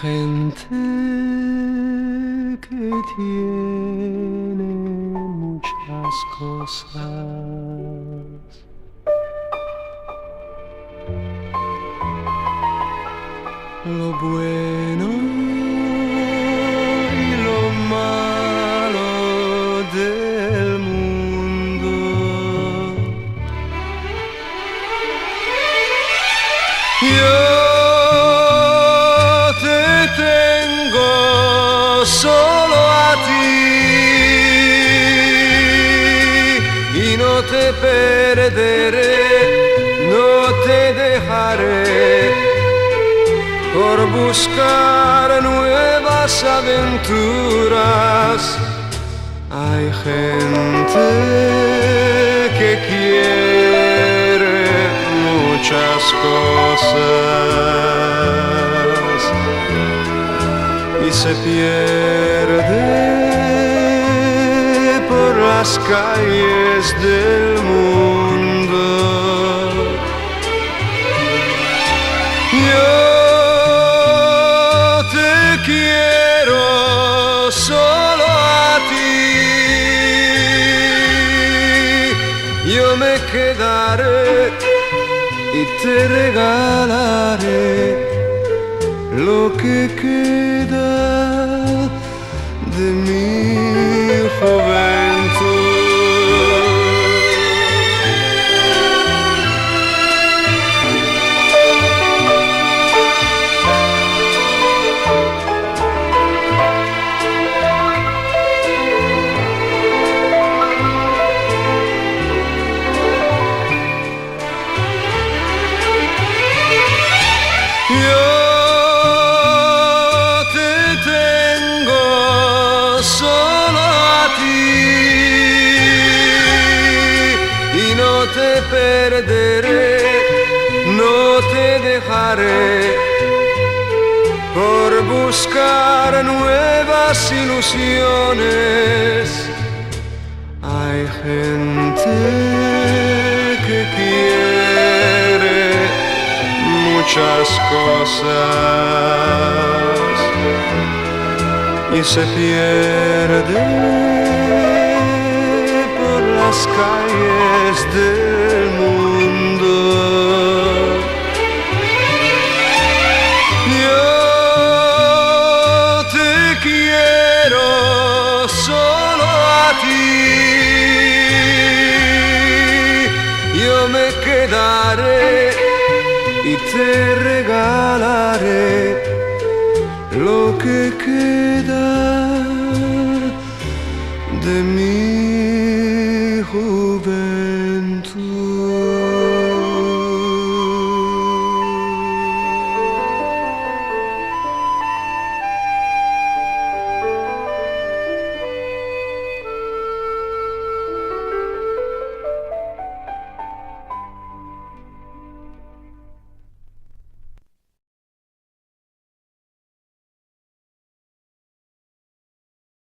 gente que tiene muchas cosas. Lo bueno y lo malo del mundo. Yo te tengo solo a ti y no te perderé, no te dejaré por buscar nuevas aventuras. Hay gente que quiere muchas cosas y se pierde por las calles del mundo. Yo te quiero solo a ti, yo me quedaré y te regalaré lo que queda de mi juventud. Yo te tengo solo a ti y no te perderé, no te dejaré por buscar nuevas ilusiones. Hay gente que quiere muchas cosas y se pierde por las calles del mundo. Yo te quiero solo a ti, yo me quedaré y te regalaré lo que queda de mi juventud.